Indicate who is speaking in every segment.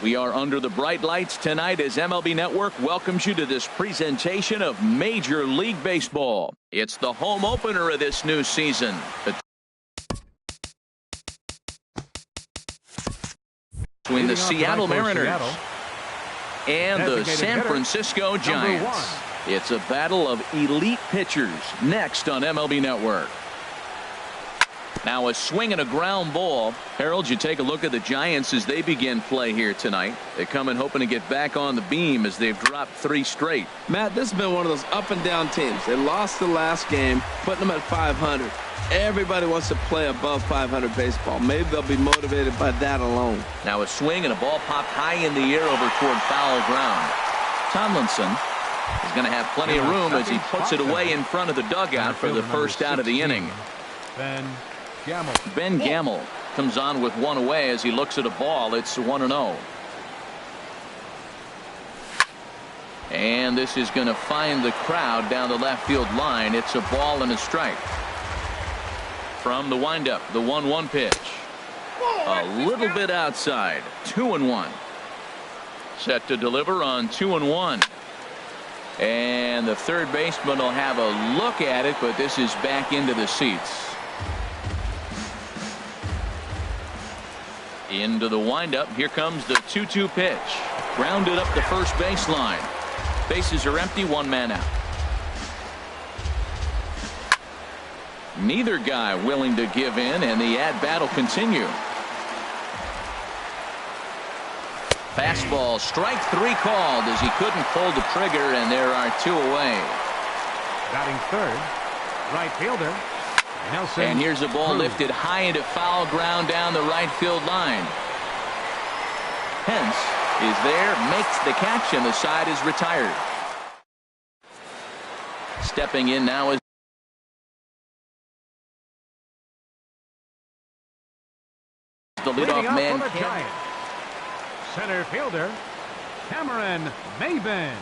Speaker 1: We are under the bright lights tonight as MLB Network welcomes you to this presentation of Major League Baseball. It's the home opener of this new season. Between the Seattle Mariners and the San Francisco Giants. It's a battle of elite pitchers next on MLB Network. Now a swing and a ground ball. Harold, you take a look at the Giants as they begin play here tonight. They come in hoping to get back on the beam as they've dropped 3 straight.
Speaker 2: Matt, this has been one of those up and down teams. They lost the last game, putting them at 500. Everybody wants to play above 500 baseball. Maybe they'll be motivated by that alone.
Speaker 1: Now a swing and a ball popped high in the air over toward foul ground. Tomlinson is going to have plenty of room as he puts it away in front of the dugout for the first out of the inning. Ben Gamel comes on with one away as he looks at a ball. It's 1-0. And this is going to find the crowd down the left field line. It's a ball and a strike. From the windup, the 1-1 pitch. A little bit outside. 2-1. Set to deliver on 2-1. And the third baseman will have a look at it, but this is back into the seats. Into the windup. Here comes the 2-2 pitch. Grounded up the first baseline. Bases are empty, 1 man out. Neither guy willing to give in, and the at-bat will continue. Fastball, strike 3 called as he couldn't pull the trigger, and there are 2 away.
Speaker 3: Batting third, right fielder Nelson.
Speaker 1: And here's a ball lifted high into foul ground down the right field line. Pence is there, makes the catch, and the side is retired. Stepping in now is the leadoff man.
Speaker 3: Center fielder Cameron Maben.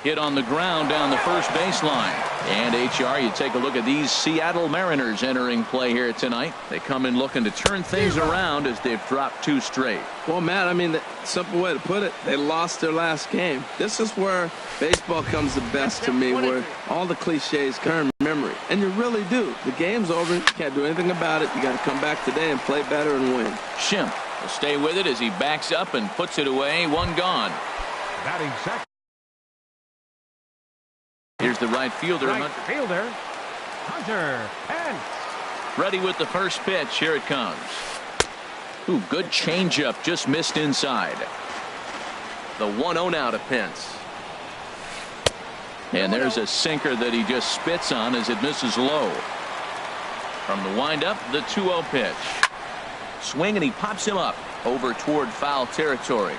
Speaker 1: Hit on the ground down the first baseline. And HR, you take a look at these Seattle Mariners entering play here tonight. They come in looking to turn things around as they've dropped 2 straight.
Speaker 2: Well, Matt, I mean, the simple way to put it, they lost their last game. This is where baseball comes the best to me, where all the cliches come in memory. And you really do. The game's over. You can't do anything about it. You got to come back today and play better and win.
Speaker 1: Schimpf will stay with it as he backs up and puts it away. 1 gone.
Speaker 3: Batting second.
Speaker 1: Here's the right fielder.
Speaker 3: Hunter Pence.
Speaker 1: Ready with the first pitch. Here it comes. Ooh, good changeup. Just missed inside. The 1-0 now to Pence. And there's a sinker that he just spits on as it misses low. From the windup, the 2-0 pitch. Swing, and he pops him up over toward foul territory.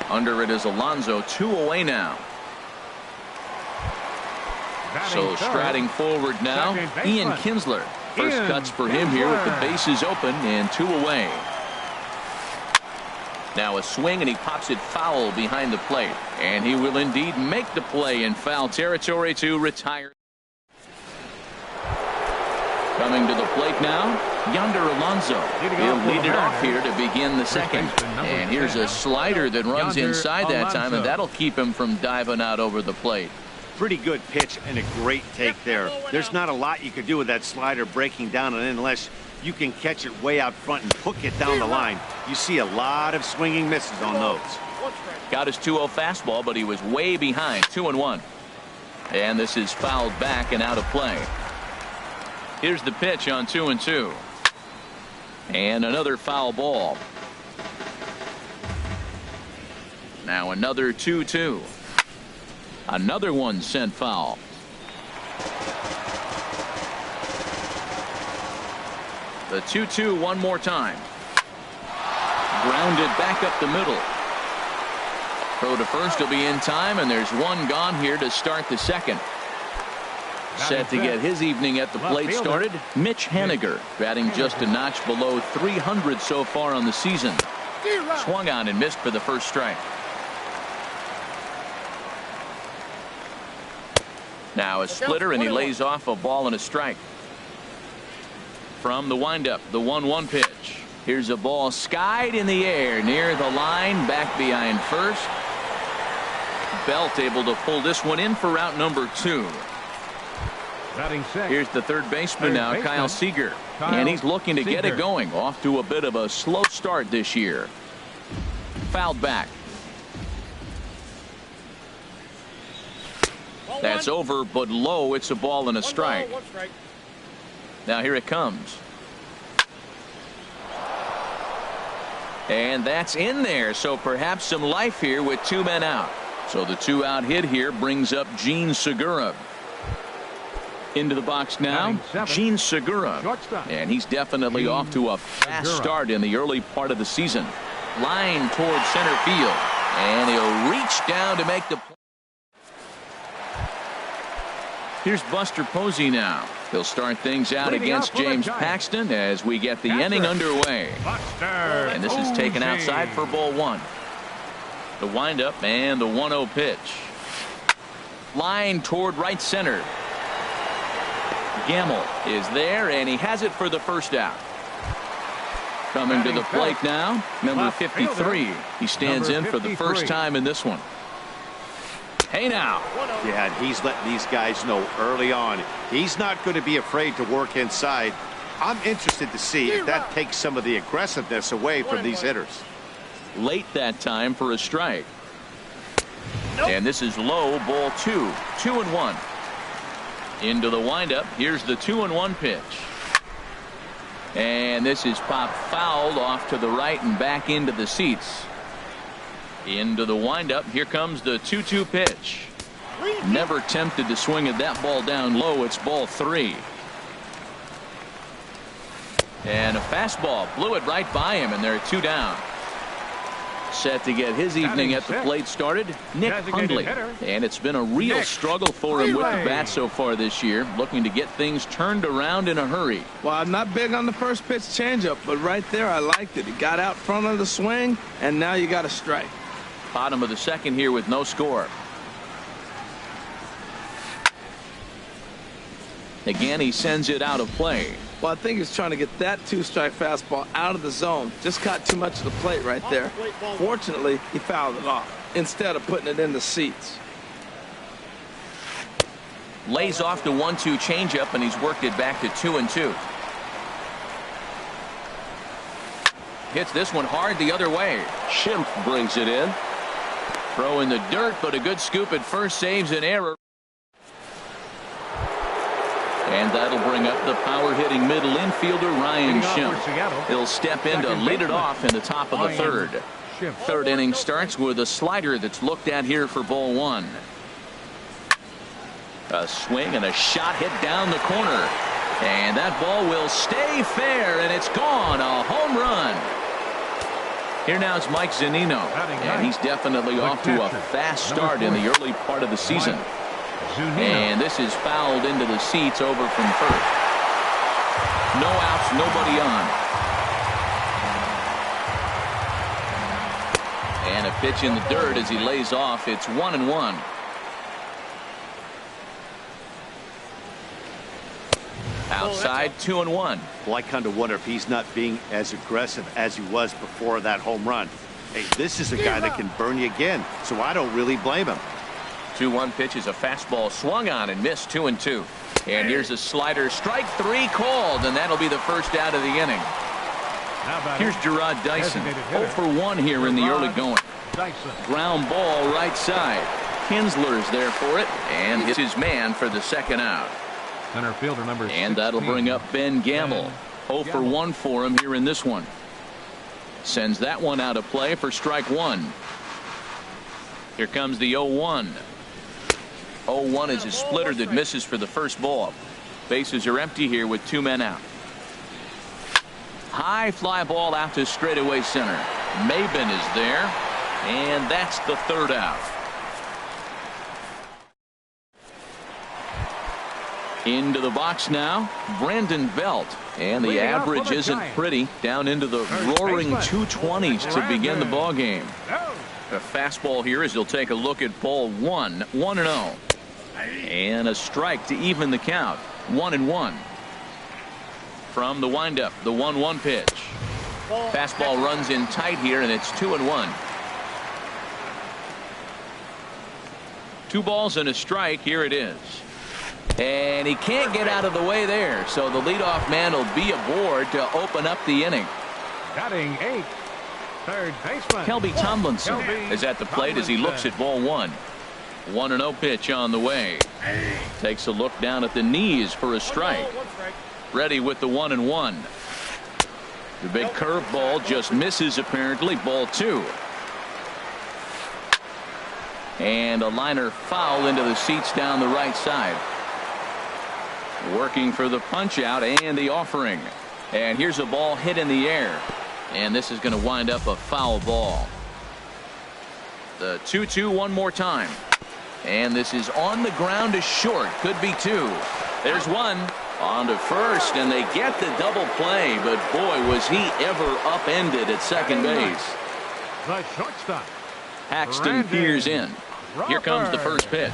Speaker 1: Under it is Alonso. 2 away now. So striding forward now, Ian Kinsler. First cuts for him here with the bases open and 2 away. Now a swing, and he pops it foul behind the plate. And he will indeed make the play in foul territory to retire. Coming to the plate now, Yonder Alonso. He'll lead it off here to begin the second. And here's a slider that runs inside that time, and that'll keep him from diving out over the plate.
Speaker 4: Pretty good pitch and a great take there. There's not a lot you could do with that slider breaking down and in unless you can catch it way out front and hook it down the line. You see a lot of swinging misses on those.
Speaker 1: Got his 2-0 fastball, but he was way behind. 2-1. And this is fouled back and out of play. Here's the pitch on 2-2. And another foul ball. Now another 2-2. Another one sent foul. The 2-2 one more time. Grounded back up the middle. Throw to first will be in time, and there's 1 gone here to start the second. Set to get his evening at the plate started, Mitch Haniger, batting just a notch below 300 so far on the season. Swung on and missed for the first strike. Now a splitter, and he lays off a ball and a strike. From the windup, the 1-1 pitch. Here's a ball skied in the air near the line, back behind first. Belt able to pull this one in for route number 2.
Speaker 3: Batting six.
Speaker 1: Here's the third baseman now, Kyle Seager. And he's looking to get it going. Off to a bit of a slow start this year. Fouled back. That's over, but low. It's a ball and a strike. Now here it comes. And that's in there, so perhaps some life here with 2 men out. So the 2-out hit here brings up Jean Segura. Into the box now, Jean Segura. And he's definitely off to a fast start in the early part of the season. Line towards center field. And he'll reach down to make the play. Here's Buster Posey now. He'll start things out against James Paxton as we get the inning underway. And this is taken outside for ball 1. The windup and the 1-0 pitch. Line toward right center. Gamble is there, and he has it for the first out. Coming to the plate now, number 53. He stands in for the first time in this one. Hey now.
Speaker 4: Yeah, and he's letting these guys know early on he's not going to be afraid to work inside. I'm interested to see if that takes some of the aggressiveness away from these hitters.
Speaker 1: Late that time for a strike. And this is low, ball 2. 2-1. Into the windup. Here's the 2-1 pitch. And this is popped fouled off to the right and back into the seats. Into the windup. Here comes the 2-2 pitch. Never tempted to swing at that ball down low. It's ball 3. And a fastball blew it right by him, and they're 2 down. Set to get his evening at the plate started, Nick Hundley. And it's been a real struggle for him with the bat so far this year, looking to get things turned around in a hurry.
Speaker 2: Well, I'm not big on the first pitch changeup, but right there I liked it. He got out front of the swing, and now you got a strike.
Speaker 1: Bottom of the second here with no score. Again, he sends it out of play.
Speaker 2: Well, I think he's trying to get that 2-strike fastball out of the zone. Just caught too much of the plate right there. Fortunately, he fouled it off instead of putting it in the seats.
Speaker 1: Lays off the 1-2 changeup, and he's worked it back to 2-2. Hits this one hard the other way. Schimpf brings it in. Throw in the dirt, but a good scoop at first saves an error. And that'll bring up the power-hitting middle infielder, Ryan Schimpf. He'll step in to lead it off in the top of the third. Third inning starts with a slider that's looked at here for ball 1. A swing and a shot hit down the corner. And that ball will stay fair, and it's gone. A home run. Here now is Mike Zunino. And he's definitely off to a fast start in the early part of the season. And this is fouled into the seats over from first. No outs, nobody on. And a pitch in the dirt as he lays off. It's 1-1. Outside, 2-1.
Speaker 4: Well, I kind of wonder if he's not being as aggressive as he was before that home run. Hey, this is a guy that can burn you again, so I don't really blame him.
Speaker 1: 2-1 pitch is a fastball swung on and missed. 2-2. And here's a slider. Strike 3 called, and that'll be the first out of the inning. Here's Gerard Dyson. 0 for 1 here in the early going. Ground ball right side. Kinsler's there for it, and hits his man for the second out.
Speaker 3: Center fielder number 16.
Speaker 1: And that'll bring up Ben Gamble. 0 for 1 for him here in this one. Sends that one out of play for strike 1. Here comes the 0-1. 0-1 is a splitter that misses for the first ball. Bases are empty here with 2 men out. High fly ball out to straightaway center. Maben is there, and that's the third out. Into the box now, Brandon Belt. And the average isn't pretty, down into the roaring 220s to begin the ball game. A fastball here as he'll take a look at ball 1. 1-0. And a strike to even the count. 1-1. From the windup, the 1-1 pitch. Fastball runs in tight here, and it's 2-1. 2 balls and a strike. Here it is. And he can't get out of the way there, so the leadoff man will be aboard to open up the inning.
Speaker 3: Batting 8th, third baseman
Speaker 1: Kelby Tomlinson is at the plate as he looks at ball 1. 1-0 pitch on the way. Takes a look down at the knees for a strike. Ready with the 1-1. The big curveball just misses apparently. Ball 2. And a liner foul into the seats down the right side. Working for the punch out and the offering. And here's a ball hit in the air. And this is going to wind up a foul ball. The 2-2 one more time. And this is on the ground to short. Could be 2. There's 1. On to first, and they get the double play, but boy, was he ever upended at second base.
Speaker 3: The shortstop,
Speaker 1: Paxton peers in. Here comes the first pitch.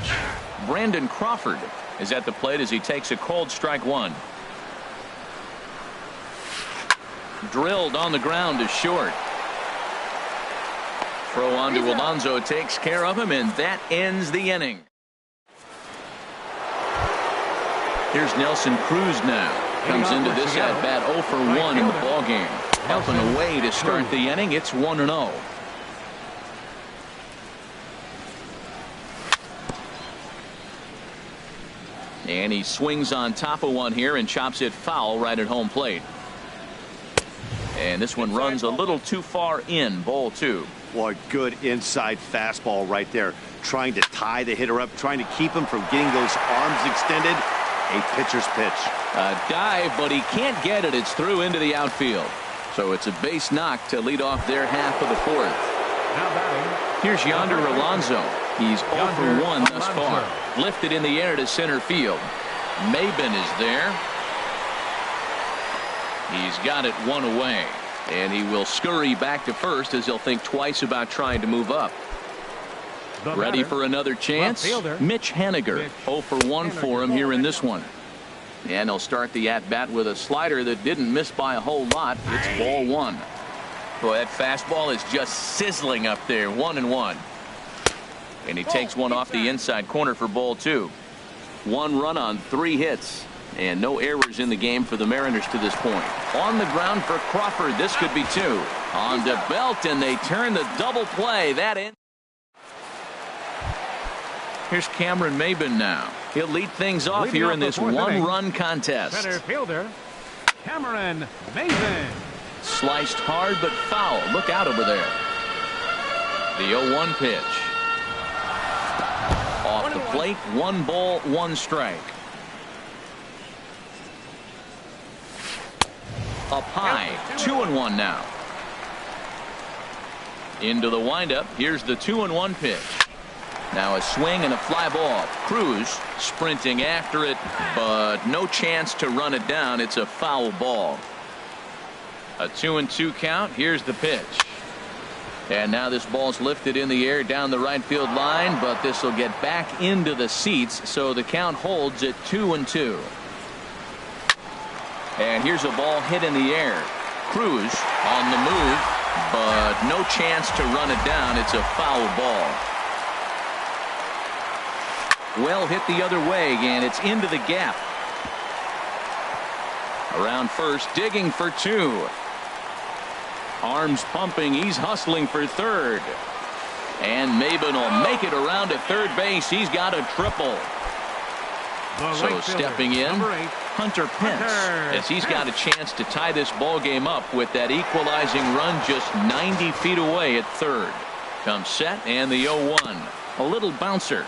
Speaker 1: Brandon Crawford is at the plate as he takes a cold strike 1. Drilled on the ground to short. Throw on to Alonso takes care of him, and that ends the inning. Here's Nelson Cruz now. Comes into this at bat 0 for 1 in the ballgame. Up and away to start the inning. It's 1-0. And he swings on top of one here and chops it foul right at home plate. And this one runs a little too far in. Ball 2.
Speaker 4: Boy, good inside fastball right there. Trying to tie the hitter up, trying to keep him from getting those arms extended. A pitcher's pitch.
Speaker 1: A dive, but he can't get it. It's through into the outfield. So it's a base knock to lead off their half of the 4th.
Speaker 3: Now batting.
Speaker 1: Here's Yonder Alonso. He's 0 for 1 thus far. Lifted in the air to center field. Maben is there. He's got it 1 away. And he will scurry back to first as he'll think twice about trying to move up. Ready for another chance? Mitch Haniger. 0 for 1 for him here in this one. And he'll start the at-bat with a slider that didn't miss by a whole lot. It's ball 1. Boy, that fastball is just sizzling up there. 1-1. And he takes one off the inside corner for ball 2. 1 run on 3 hits. And no errors in the game for the Mariners to this point. On the ground for Crawford. This could be 2. On to Belt, and they turn the double play. That in. Here's Cameron Maben now. He'll lead things off here in this 1-run contest.
Speaker 3: Center fielder, Cameron Maben.
Speaker 1: Sliced hard but foul. Look out over there. The 0-1 pitch. Off the plate. 1 ball, 1 strike. Up high. 2-1 now. Into the windup. Here's the 2-1 pitch. Now a swing and a fly ball. Cruz sprinting after it, but no chance to run it down. It's a foul ball. A 2-2 count. Here's the pitch. And now this ball's lifted in the air down the right field line, but this will get back into the seats, so the count holds at 2-2. And here's a ball hit in the air. Cruz on the move, but no chance to run it down. It's a foul ball. Well hit the other way, and it's into the gap. Around first, digging for 2. Arms pumping. He's hustling for third. And Maben will make it around to third base. He's got a triple. So stepping in, Hunter Pence, as he's got a chance to tie this ball game up with that equalizing run just 90 feet away at third. Comes set, and the 0-1. A little bouncer.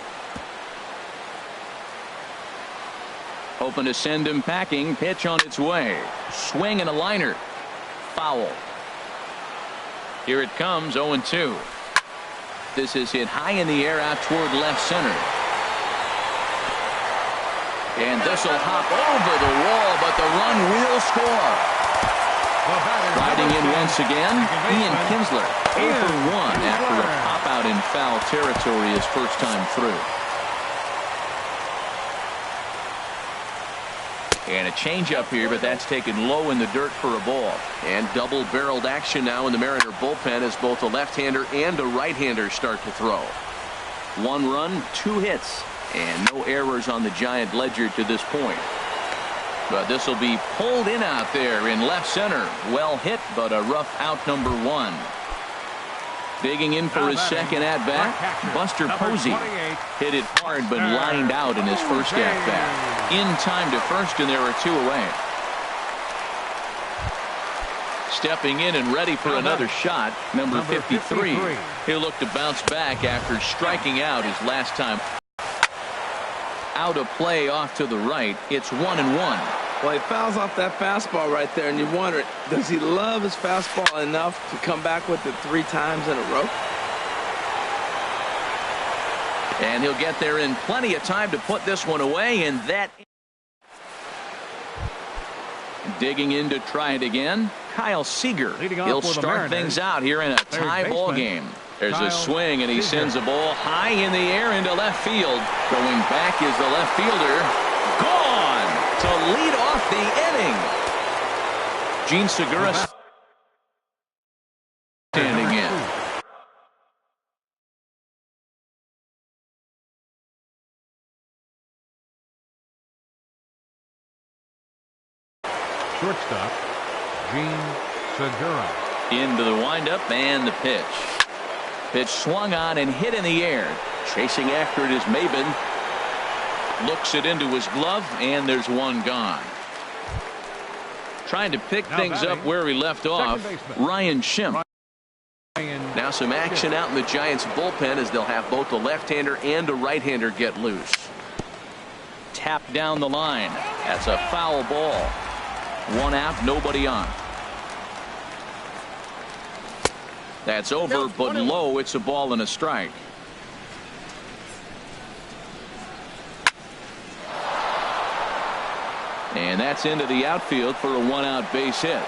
Speaker 1: Hoping to send him packing. Pitch on its way. Swing and a liner. Foul. Here it comes. 0-2. This is hit high in the air out toward left center. And this will hop over the wall, but the run will score. Riding in once again, Ian Kinsler. 0 for 1 after a pop out in foul territory his first time through. And a changeup here, but that's taken low in the dirt for a ball. And double-barreled action now in the Mariner bullpen as both a left-hander and a right-hander start to throw. 1 run, 2 hits, and no errors on the Giant ledger to this point. But this will be pulled in out there in left center. Well hit, but a rough out, number 1. Digging in for his second at-bat, Buster Posey. Hit it hard, but lined out in his first at-bat. In time to first, and there are 2 away. Stepping in and ready for another shot, number 53. He'll look to bounce back after striking out his last time. Out of play off to the right. It's 1-1.
Speaker 2: Well, he fouls off that fastball right there, and you wonder, does he love his fastball enough to come back with it 3 times in a row?
Speaker 1: And he'll get there in plenty of time to put this one away, and that. Digging in to try it again, Kyle Seager. He'll start things out here in a tie ball game. There's a swing, and he sends a ball high in the air into left field. Going back is the left fielder. Gone to lead off the inning. Gene Segura standing in.
Speaker 3: Shortstop, Gene Segura.
Speaker 1: Into the windup and the pitch. Pitch swung on and hit in the air. Chasing after it is Maben. Looks it into his glove, and there's 1 gone. Trying to pick things up where he left off, Ryan Schimpf. Now some action out in the Giants bullpen as they'll have both a left-hander and a right-hander get loose. Tap down the line. That's a foul ball. 1 out, nobody on. That's over, but low. It's a ball and a strike. And that's into the outfield for a 1-out base hit.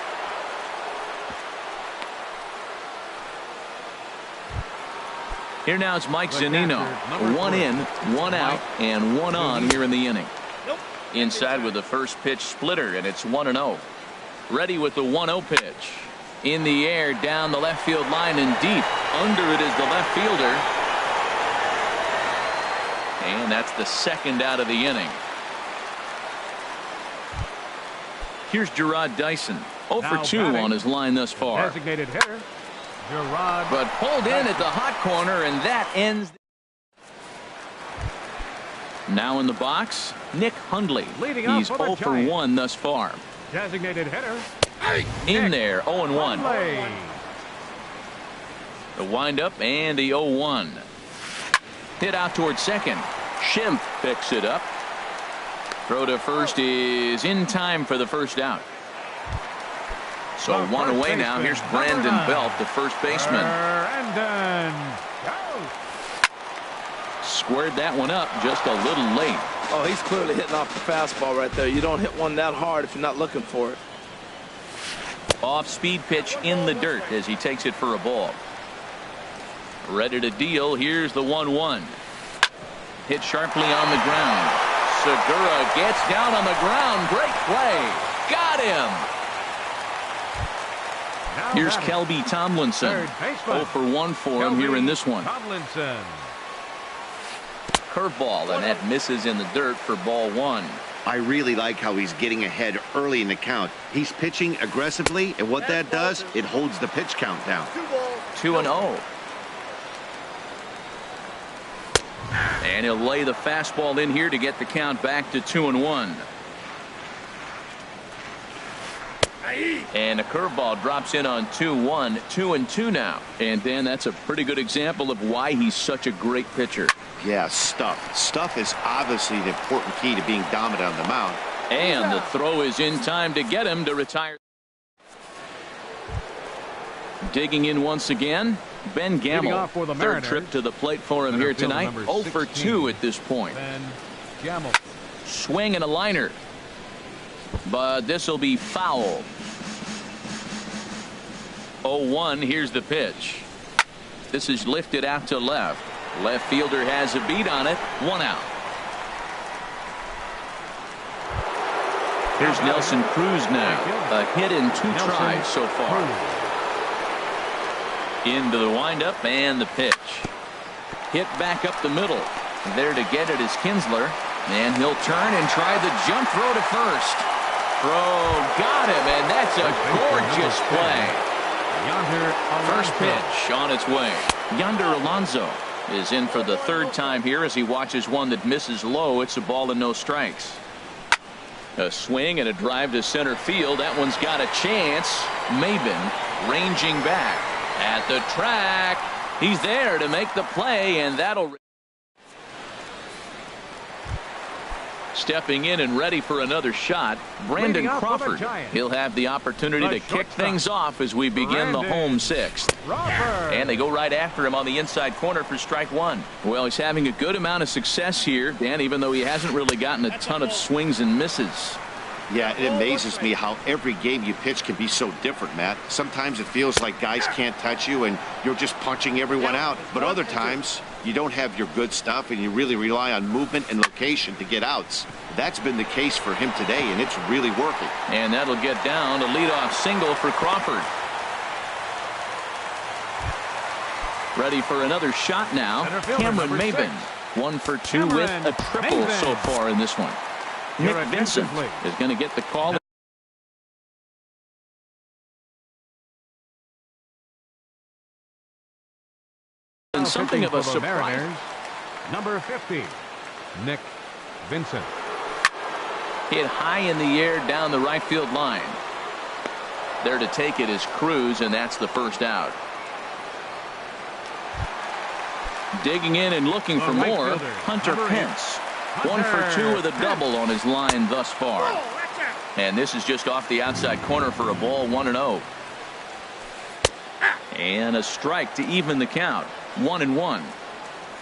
Speaker 1: Here now it's Mike Zunino. 1 in, 1 out, and 1 on here in the inning. Inside with the first pitch splitter, and it's 1-0. Ready with the 1-0 pitch. In the air, down the left field line and deep. Under it is the left fielder. And that's the 2nd out of the inning. Here's Gerard Dyson. 0 for 2 on his line thus far.
Speaker 3: Designated hitter, Gerard.
Speaker 1: But pulled in at the hot corner, and that ends. Now in the box, Nick Hundley. He's 0 for 1 thus far.
Speaker 3: Designated hitter.
Speaker 1: In there, 0-1. The windup and the 0-1. Hit out towards second. Schimpf picks it up. Throw to first is in time for the first out. So 1 away now. Here's Brandon Belt, the first baseman. Squared that one up just a little late.
Speaker 2: Oh, he's clearly hitting off the fastball right there. You don't hit one that hard if you're not looking for it.
Speaker 1: Off-speed pitch in the dirt as he takes it for a ball. Ready to deal. Here's the 1-1. Hit sharply on the ground. Segura gets down on the ground. Great play. Got him. Here's Kelby Tomlinson. 0 for 1 for him here in this one.
Speaker 3: Tomlinson.
Speaker 1: Curveball, and that misses in the dirt for ball 1.
Speaker 4: I really like how he's getting ahead early in the count. He's pitching aggressively, and what that does, it holds the pitch count down.
Speaker 1: 2-0. And he'll lay the fastball in here to get the count back to 2-1. And a curveball drops in on 2-1. 2-2 now. And Dan, that's a pretty good example of why he's such a great pitcher.
Speaker 4: Yeah, stuff. Stuff is obviously the important key to being dominant on the mound.
Speaker 1: And the throw is in time to get him to retire. Digging in once again, Ben Gamble. Third trip to the plate for him here tonight. 0 for 2 at this point.
Speaker 3: Ben Gamble.
Speaker 1: Swing and a liner. But this will be foul. 0-1. Here's the pitch. This is lifted out to left. Left fielder has a beat on it. 1 out. Here's Nelson Cruz now. A hit in 2 tries so far. Into the windup and the pitch. Hit back up the middle. There to get it is Kinsler. And he'll turn and try the jump throw to first. Throw got him, and that's a gorgeous play. First pitch on its way. Yonder Alonso is in for the 3rd time here as he watches one that misses low. It's a ball and no strikes. A swing and a drive to center field. That one's got a chance. Maben ranging back at the track. He's there to make the play, and that'll. Stepping in and ready for another shot, Brandon Crawford. He'll have the opportunity to kick things off as we begin the home 6th. And they go right after him on the inside corner for strike 1. Well, he's having a good amount of success here, Dan, even though he hasn't really gotten a ton of swings and misses.
Speaker 4: Yeah, it amazes me how every game you pitch can be so different, Matt. Sometimes it feels like guys can't touch you and you're just punching everyone out. But other times you don't have your good stuff and you really rely on movement and location to get outs. That's been the case for him today, and it's really working.
Speaker 1: And that'll get down. A leadoff single for Crawford. Ready for another shot now. Cameron Maben. 1 for 2 with a triple so far in this one. Nick Vincent is going to get the call. And something of a surprise.
Speaker 3: Number 50, Nick Vincent.
Speaker 1: Hit high in the air down the right field line. There to take it is Cruz, and that's the first out. Digging in and looking for more, Hunter Pence. 1 for 2 with a double on his line thus far. And this is just off the outside corner for a ball, 1-0. And a strike to even the count. 1-1.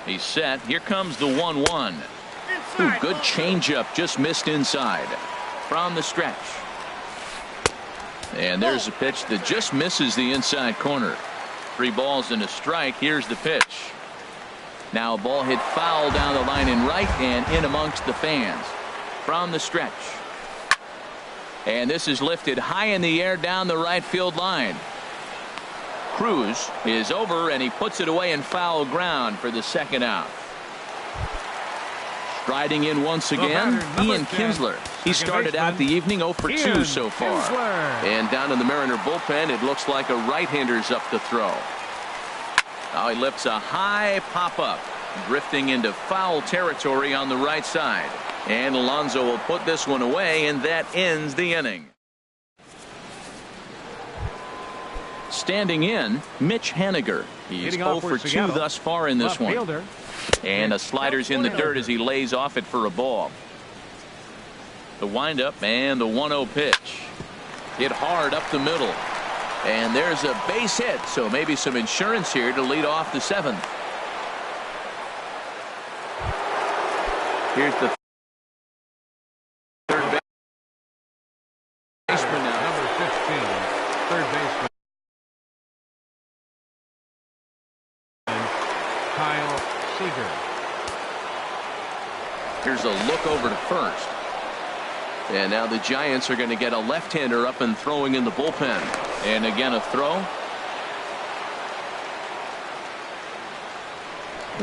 Speaker 1: He's set. Here comes the 1-1. Good changeup, just missed inside. From the stretch. And there's a pitch that just misses the inside corner. 3 balls and a strike. Here's the pitch. Now a ball hit foul down the line in right and in amongst the fans. From the stretch. And this is lifted high in the air down the right field line. Cruz is over, and he puts it away in foul ground for the 2nd out. Striding in once again, Ian Kinsler. He started out the evening 0 for 2 so far. And down in the Mariner bullpen, it looks like a right-hander's up to throw. Now he lifts a high pop-up, drifting into foul territory on the right side. And Alonso will put this one away, and that ends the inning. Standing in, Mitch Haniger. He's 0 for 2 thus far in this one. And a slider's in the dirt as he lays off it for a ball. The windup and the 1-0 pitch. Hit hard up the middle. And there's a base hit, so maybe some insurance here to lead off the 7th. Here's the third baseman now.
Speaker 3: Number 15, third baseman. Kyle Seager.
Speaker 1: Here's a look over to first. And now the Giants are going to get a left-hander up and throwing in the bullpen. And again a throw.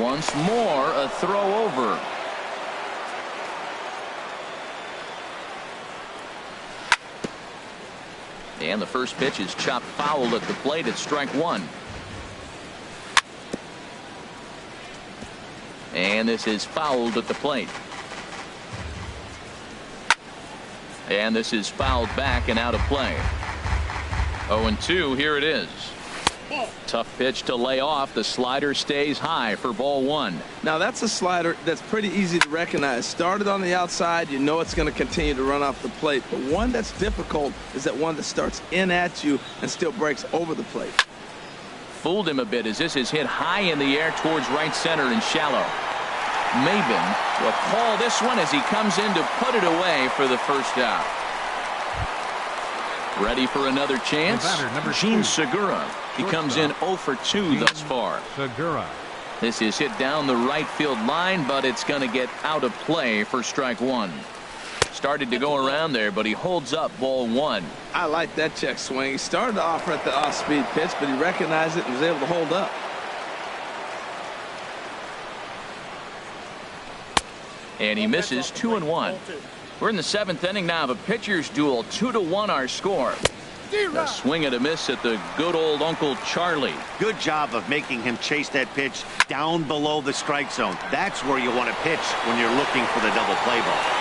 Speaker 1: Once more a throw over. And the first pitch is chopped foul at the plate at strike 1. And this is fouled at the plate. And this is fouled back and out of play. 0-2, here it is. Tough pitch to lay off. The slider stays high for ball 1.
Speaker 2: Now that's a slider that's pretty easy to recognize. Started on the outside, you know it's going to continue to run off the plate. But one that's difficult is that one that starts in at you and still breaks over the plate.
Speaker 1: Fooled him a bit as this is hit high in the air towards right center and shallow. Maben will call this one as he comes in to put it away for the first out. Ready for another chance? Jean Segura. He comes in 0 for 2 thus far.
Speaker 3: Segura.
Speaker 1: This is hit down the right field line, but it's going to get out of play for strike 1. started to go around there, but he holds up ball one.
Speaker 2: I like that check swing. He started off at the off-speed pitch, but he recognized it and was able to hold up.
Speaker 1: And he misses 2-1. We're in the 7th inning now of a pitcher's duel. 2-1 our score. A swing and a miss at the good old Uncle Charlie.
Speaker 4: Good job of making him chase that pitch down below the strike zone. That's where you want to pitch when you're looking for the double play ball.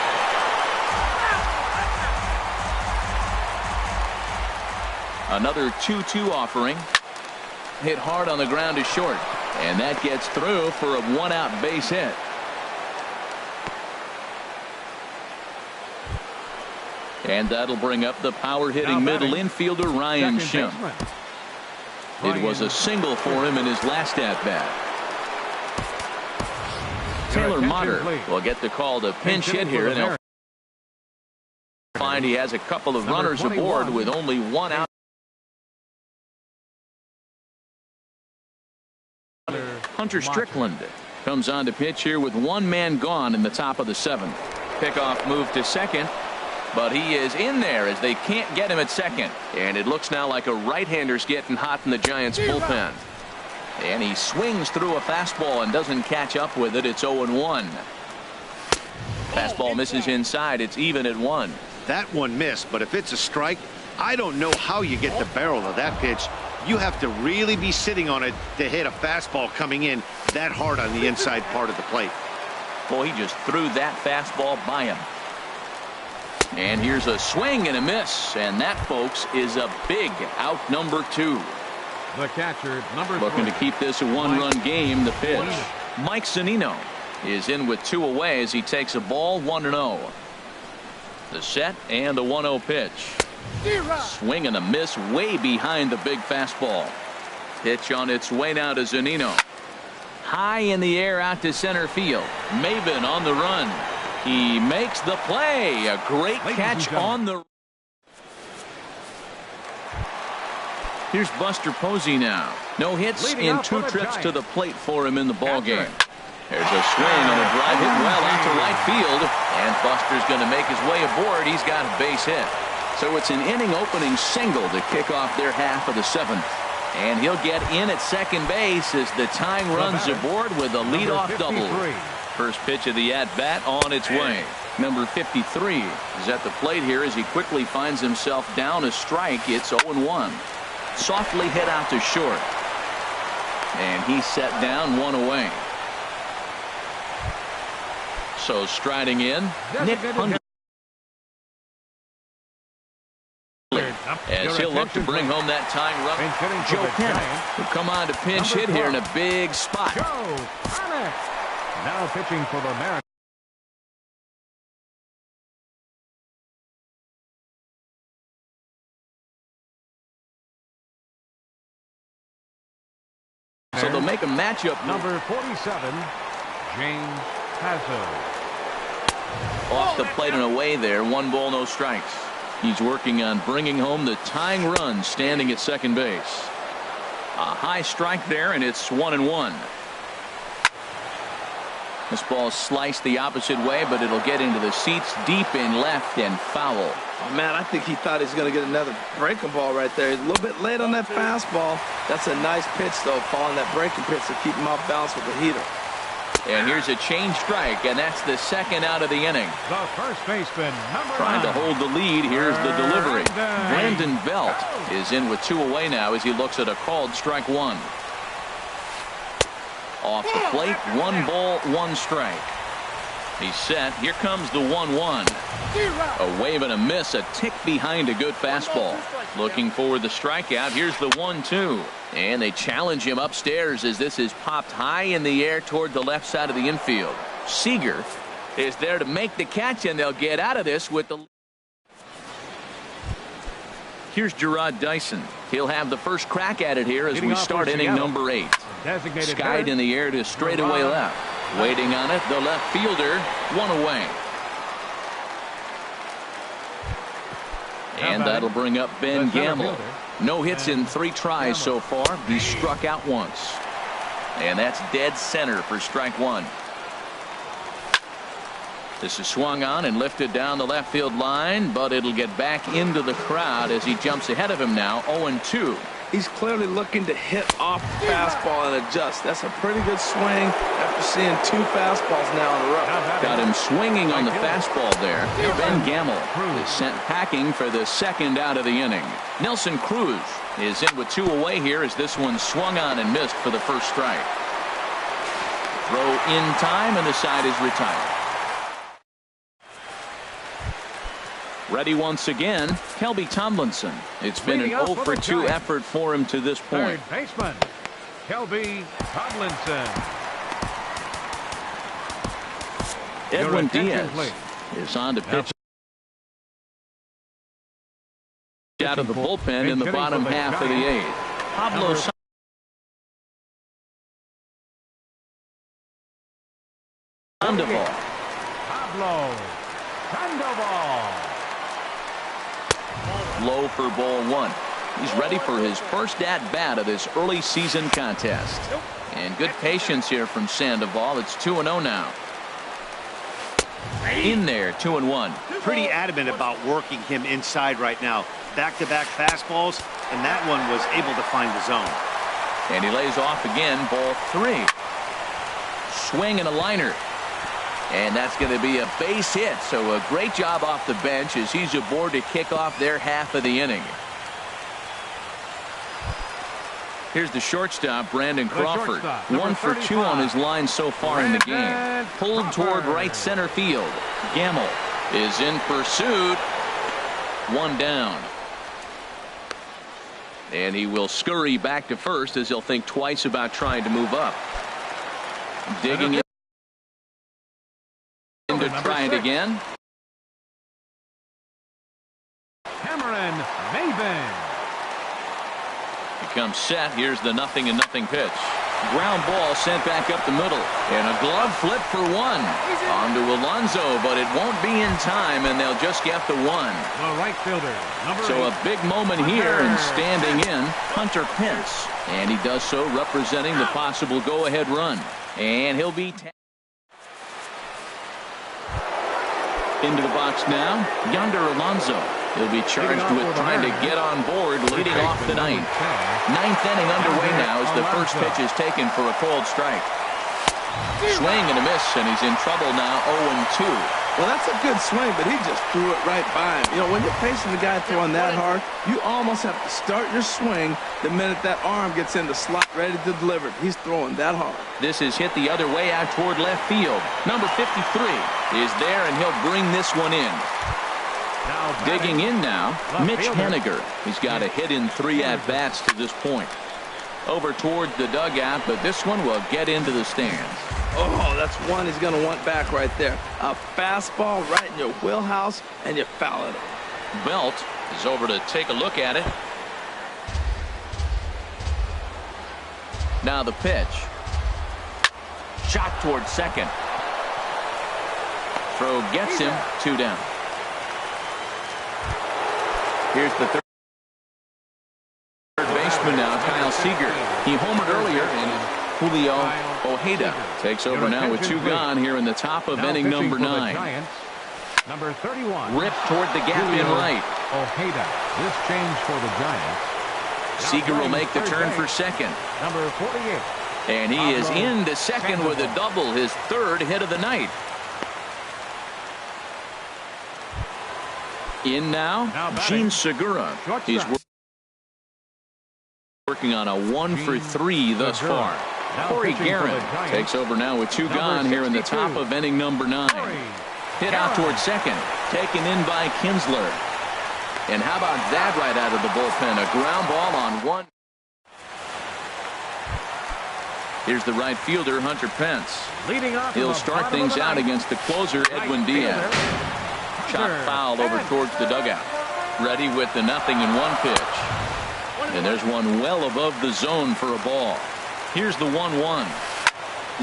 Speaker 1: Another 2-2 offering. Hit hard on the ground to short. And that gets through for a one-out base hit. And that'll bring up the power-hitting middle infielder Ryan Schimm. It was a single for him in his last at-bat. Taylor Motter will get the call to pinch hit here. And they'll find he has a couple of runners aboard with only one out. Hunter Strickland comes on to pitch here with one man gone in the top of the 7th. Pickoff move to second. But he is in there as they can't get him at second. And it looks now like a right-hander's getting hot in the Giants bullpen. And he swings through a fastball and doesn't catch up with it. It's 0-1. Fastball misses inside. It's even at 1.
Speaker 4: That one missed, but if it's a strike, I don't know how you get the barrel of that pitch. You have to really be sitting on it to hit a fastball coming in that hard on the inside part of the plate.
Speaker 1: Boy, he just threw that fastball by him. And here's a swing and a miss. And that, folks, is a big out number 2.
Speaker 3: The catcher, number 3.
Speaker 1: Looking to keep this a one-run game. The pitch. Mike Zunino is in with 2 away as he takes a ball 1-0. The set and the 1-0 pitch. Swing and a miss way behind the big fastball. Pitch on its way now to Zunino. High in the air out to center field. Maven on the run. He makes the play. A great catch on the. Here's Buster Posey now. No hits in 2 trips to the plate for him in the ball game. There's a swing and a drive hit well out to right field. And Buster's going to make his way aboard. He's got a base hit. So it's an inning opening single to kick off their half of the 7th. And he'll get in at second base as the tying runs aboard with a leadoff double. First pitch of the at-bat on its way. Number 53 is at the plate here as he quickly finds himself down a strike. It's 0-1. Softly hit out to short. And he's set down 1 away. So striding in, Nick Hundley. As he'll look to bring home that tying run. Joe Panic will come on to pinch hit here in a big spot.
Speaker 3: Now pitching for the Mariners.
Speaker 1: So they'll make a matchup.
Speaker 3: Number 47, James Pazzo.
Speaker 1: Off the plate and away there. 1 ball, no strikes. He's working on bringing home the tying run standing at second base. A high strike there, and it's 1-1. This ball sliced the opposite way, but it'll get into the seats deep in left and foul.
Speaker 2: Oh, man, I think he thought he was going to get another breaking ball right there. He's a little bit late on that fastball. That's a nice pitch, though, following that breaking pitch to keep him off balance with the heater.
Speaker 1: And here's a change strike, and that's the second out of the inning.
Speaker 3: The first baseman, number 9.
Speaker 1: Trying to hold the lead. Here's the delivery. Brandon Belt is in with 2 away now as he looks at a called strike 1. Off the plate, 1 ball, 1 strike. He's set. Here comes the 1-1. A wave and a miss, a tick behind a good fastball. Looking for the strikeout. Here's the 1-2. And they challenge him upstairs as this is popped high in the air toward the left side of the infield. Seager is there to make the catch, and they'll get out of this with the. Here's Gerard Dyson. He'll have the first crack at it here as we start inning number 8. Skied in the air to straightaway left. Waiting on it, the left fielder, 1 away. And that'll bring up Ben Gamble. No hits in 3 tries so far. He's struck out once. And that's dead center for strike 1. This is swung on and lifted down the left field line, but it'll get back into the crowd as he jumps ahead of him now, 0-2.
Speaker 2: He's clearly looking to hit off the fastball and adjust. That's a pretty good swing after seeing 2 fastballs now in a row.
Speaker 1: Got him swinging on the fastball there. Ben Gamble is sent packing for the second out of the inning. Nelson Cruz is in with 2 away here as this one swung on and missed for the first strike. Throw in time, and the side is retired. Ready once again, Kelby Tomlinson. It's been an 0-for-2 effort for him to this point.
Speaker 3: Third baseman, Kelby Tomlinson.
Speaker 1: Edwin Diaz is on to pitch out of the bullpen in the bottom half of the 8th. Pablo Sandoval.
Speaker 3: Pablo Sandoval.
Speaker 1: Low for ball 1. He's ready for his first at-bat of this early season contest. And good patience here from Sandoval. It's 2-0 now. In there, 2-1.
Speaker 4: Pretty adamant about working him inside right now. Back-to-back fastballs, and that one was able to find the zone.
Speaker 1: And he lays off again, ball 3. Swing and a liner. And that's going to be a base hit. So a great job off the bench as he's aboard to kick off their half of the inning. Here's the shortstop, Brandon Crawford. 1 for 2 on his line so far in the game. Pulled toward right center field. Gamble is in pursuit. 1 down. And he will scurry back to first as he'll think twice about trying to move up. Digging in to try it again.
Speaker 3: Cameron Maven.
Speaker 1: He comes set. Here's the 0-0 pitch. Ground ball sent back up the middle. And a glove flip for 1. On to Alonso, but it won't be in time, and they'll just get the 1.
Speaker 3: The right fielder, number 8.
Speaker 1: So a big moment here, and standing in, Hunter Pence. And he does so representing the possible go-ahead run. And he'll be into the box now. Yonder Alonso. He'll be charged with trying to get on board, leading off the 9th. 9th inning underway now as the first pitch is taken for a called strike. Swing and a miss, and he's in trouble now, 0-2.
Speaker 2: Well, that's a good swing, but he just threw it right by him. You know, when you're facing the guy throwing that hard, you almost have to start your swing the minute that arm gets in the slot ready to deliver. He's throwing that hard.
Speaker 1: This is hit the other way out toward left field. Number 53 is there, and he'll bring this one in. Digging in now, Mitch Haniger. He's got a hit in 3 at-bats to this point. Over towards the dugout, but this one will get into the stands.
Speaker 2: Oh, that's one he's going to want back right there. A fastball right in your wheelhouse, and you foul it.
Speaker 1: Belt is over to take a look at it. Now the pitch. Shot towards second. Throw gets him, 2 down. Here's the third baseman now, Kyle Seager. He homered earlier, and Julio Ojeda takes over now with 2 gone here in the top of inning number 9.
Speaker 3: Number 31.
Speaker 1: Ripped toward the gap in right.
Speaker 3: Ojeda. This change for the Giants.
Speaker 1: Seager will make the turn for second.
Speaker 3: Number 48.
Speaker 1: And he is into second with a double, his 3rd hit of the night. In now, Gene Segura. He's working on a 1 for 3 thus far. Corey Guerin takes over now with 2 gone here in the top of inning number 9. Hit out towards second, taken in by Kinsler. And how about that right out of the bullpen? A ground ball on 1. Here's the right fielder, Hunter Pence. He'll start things out against the closer, Edwin Diaz. Shot foul over towards the dugout. Ready with the 0-1 pitch. And there's one well above the zone for a ball. Here's the 1-1.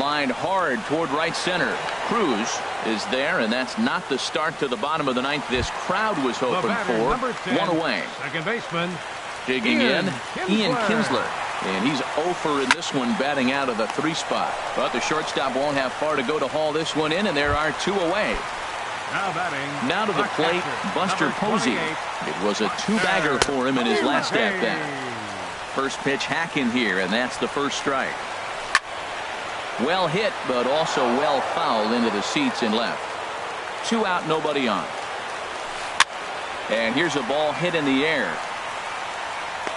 Speaker 1: Lined hard toward right center. Cruz is there, and that's not the start to the bottom of the 9th this crowd was hoping for. 1 away.
Speaker 3: Second baseman.
Speaker 1: Digging in, Ian Kinsler. And he's 0 for in this one, batting out of the 3 spot. But the shortstop won't have far to go to haul this one in, and there are 2 away.
Speaker 3: Now batting.
Speaker 1: Now to the plate, Buster Posey. It was a two-bagger for him in his last at-bat. First pitch hacking here, and that's the first strike. Well hit, but also well fouled into the seats in left. 2 out, nobody on. And here's a ball hit in the air.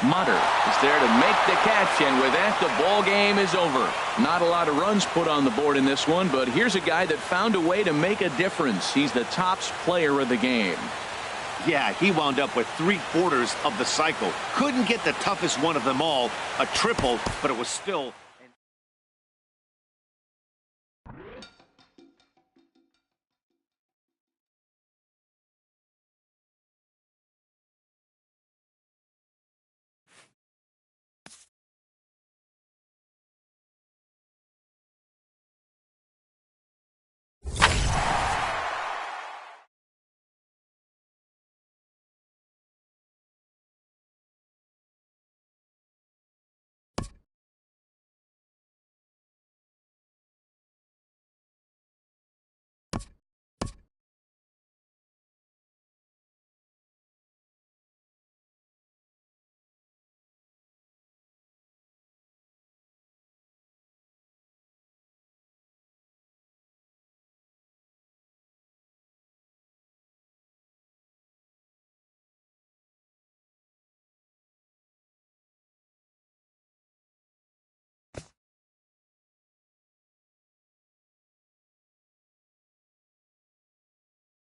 Speaker 1: Mutter is there to make the catch, and with that, the ball game is over. Not a lot of runs put on the board in this one, but here's a guy that found a way to make a difference. He's the tops player of the game.
Speaker 4: Yeah, he wound up with 3/4 of the cycle. Couldn't get the toughest one of them all, a triple, but it was still